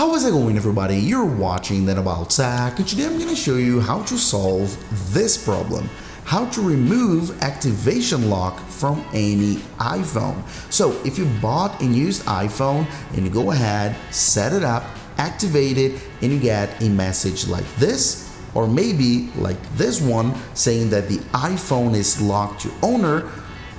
How is it going, everybody? You're watching Then About Tech, and today I'm going to show you how to solve this problem. How to remove activation lock from any iPhone. So if you bought a used iPhone and you go ahead, set it up, activate it, and you get a message like this, or maybe like this one saying that the iPhone is locked to owner,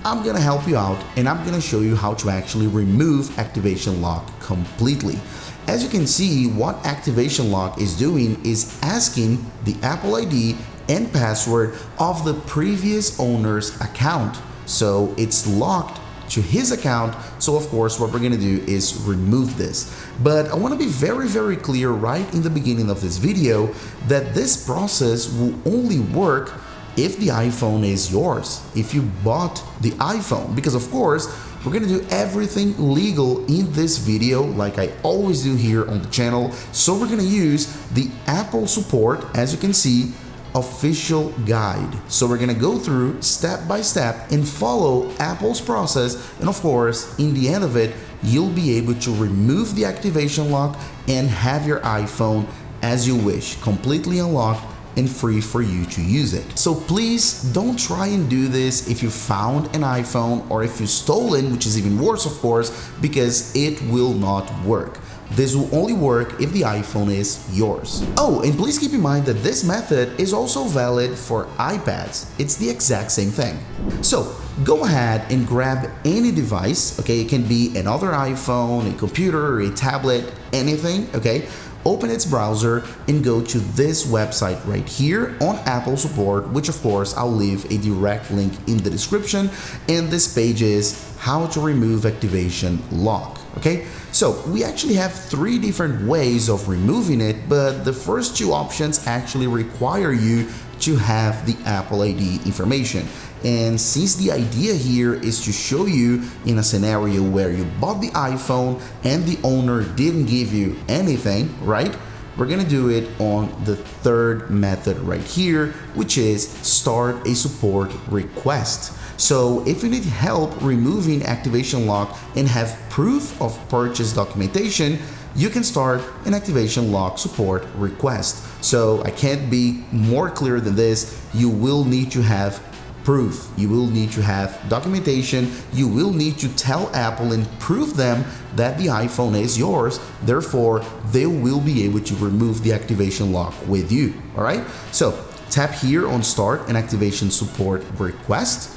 I'm gonna help you out and I'm gonna show you how to actually remove activation lock completely. As you can see, what activation lock is doing is asking the Apple ID and password of the previous owner's account. So it's locked to his account. So of course, what we're gonna do is remove this. But I wanna be very clear right in the beginning of this video that this process will only work if the iPhone is yours, if you bought the iPhone, because of course, we're gonna do everything legal in this video like I always do here on the channel. So we're gonna use the Apple support, as you can see, official guide. So we're gonna go through step by step and follow Apple's process, and of course, in the end of it, you'll be able to remove the activation lock and have your iPhone as you wish, completely unlocked and free for you to use it. So please don't try and do this if you found an iPhone or if you stole it, which is even worse, of course, because it will not work. This will only work if the iPhone is yours. Oh, and please keep in mind that this method is also valid for iPads. It's the exact same thing. So go ahead and grab any device, okay? It can be another iPhone, a computer, a tablet, anything, okay? Open its browser and go to this website right here on Apple support, which of course I'll leave a direct link in the description. And this page is how to remove activation lock. Okay, so we actually have 3 different ways of removing it, but the first 2 options actually require you to have the Apple ID information. And since the idea here is to show you in a scenario where you bought the iPhone and the owner didn't give you anything, right? We're gonna do it on the 3rd method right here, which is start a support request. So if you need help removing activation lock and have proof of purchase documentation, you can start an activation lock support request. So I can't be more clear than this. You will need to have proof, you will need to have documentation, you will need to tell Apple and prove them that the iPhone is yours, therefore they will be able to remove the activation lock with you. All right, so tap here on start an activation support request.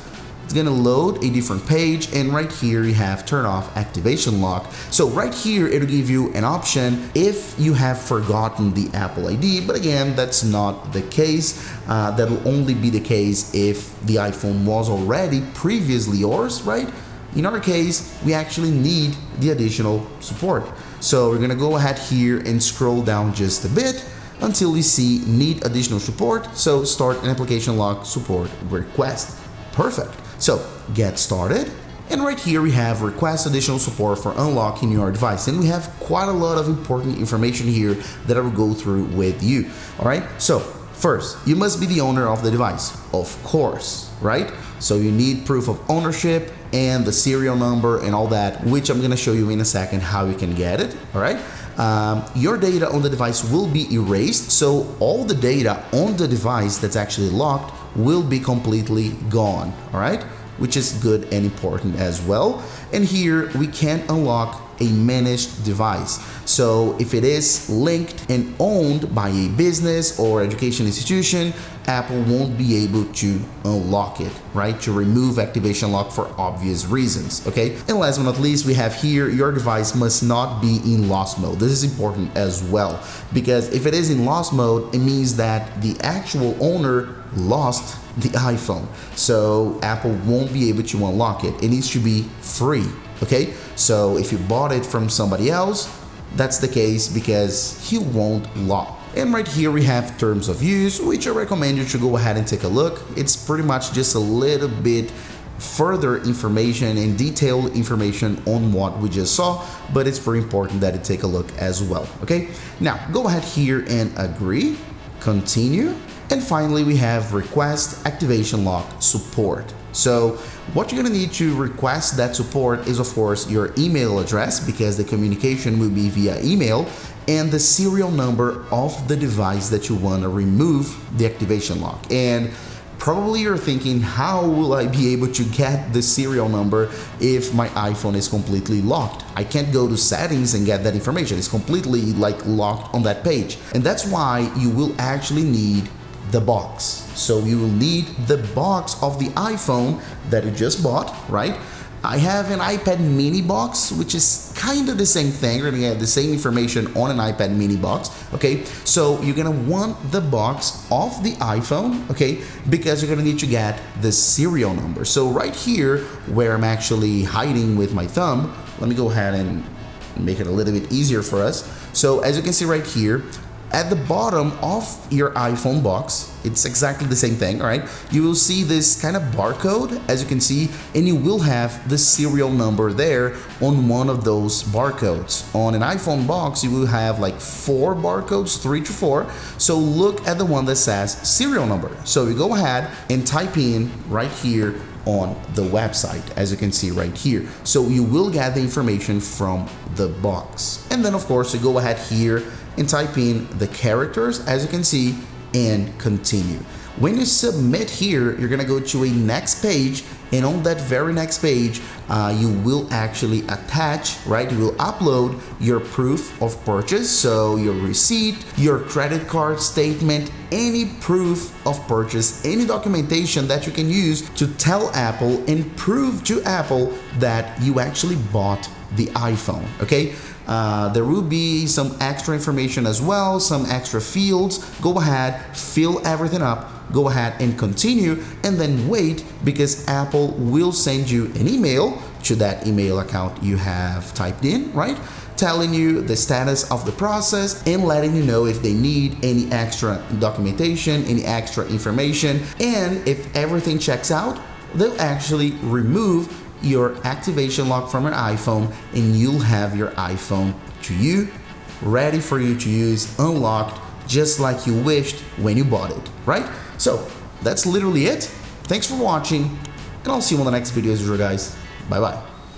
It's gonna load a different page, and right here you have turn off activation lock. So right here it'll give you an option if you have forgotten the Apple ID, but again, that's not the case. That will only be the case if the iPhone was already previously yours, right? In our case, we actually need the additional support. So we're gonna go ahead here and scroll down just a bit until we see need additional support. So start an application lock support request. Perfect. So get started, and right here we have request additional support for unlocking your device, and we have quite a lot of important information here that I will go through with you. All right, so first, you must be the owner of the device, of course, right? So you need proof of ownership and the serial number and all that, which I'm gonna show you in a second how you can get it. All right, your data on the device will be erased, so all the data on the device that's actually locked will be completely gone, all right? Which is good and important as well. And here we can unlock a managed device. So if it is linked and owned by a business or education institution, Apple won't be able to unlock it, right? To remove activation lock for obvious reasons, okay? And last but not least, we have here, your device must not be in lost mode. This is important as well, because if it is in lost mode, it means that the actual owner lost the iPhone. So Apple won't be able to unlock it. It needs to be free, okay? So if you bought it from somebody else, that's the case because he won't lock. And right here we have terms of use, which I recommend you to go ahead and take a look. It's pretty much just a little bit further information and detailed information on what we just saw, but it's very important that you take a look as well, okay? Now go ahead here and agree, continue, and finally we have request activation lock support. So what you're gonna need to request that support is of course your email address, because the communication will be via email, and the serial number of the device that you wanna remove the activation lock. And probably you're thinking, how will I be able to get the serial number if my iPhone is completely locked? I can't go to settings and get that information. It's completely like locked on that page. And that's why you will actually need the box. So you will need the box of the iPhone that you just bought, right? I have an iPad mini box, which is kind of the same thing. You're gonna get the same information on an iPad mini box, okay? So you're gonna want the box of the iPhone, okay? Because you're gonna need to get the serial number. So right here, where I'm actually hiding with my thumb, let me go ahead and make it a little bit easier for us. So as you can see right here, at the bottom of your iPhone box, it's exactly the same thing, all right? You will see this kind of barcode, as you can see, and you will have the serial number there on one of those barcodes. On an iPhone box, you will have like 4 barcodes, 3 to 4. So look at the one that says serial number. So you go ahead and type in right here on the website, as you can see right here. So you will get the information from the box. And then of course, you go ahead here and type in the characters, as you can see, and continue. When you submit here, you're gonna go to a next page, and on that very next page, you will actually attach, right? You will upload your proof of purchase, so your receipt, your credit card statement, any proof of purchase, any documentation that you can use to tell Apple and prove to Apple that you actually bought the iPhone, okay? There will be some extra information as well, some extra fields. Go ahead, fill everything up, go ahead and continue, and then wait, because Apple will send you an email to that email account you have typed in, right? Telling you the status of the process and letting you know if they need any extra documentation, any extra information. And if everything checks out, they'll actually remove your activation lock from your iPhone, and you'll have your iPhone to you, ready for you to use, unlocked, just like you wished when you bought it, right? So that's literally it. Thanks for watching, and I'll see you on the next video, guys. Bye bye.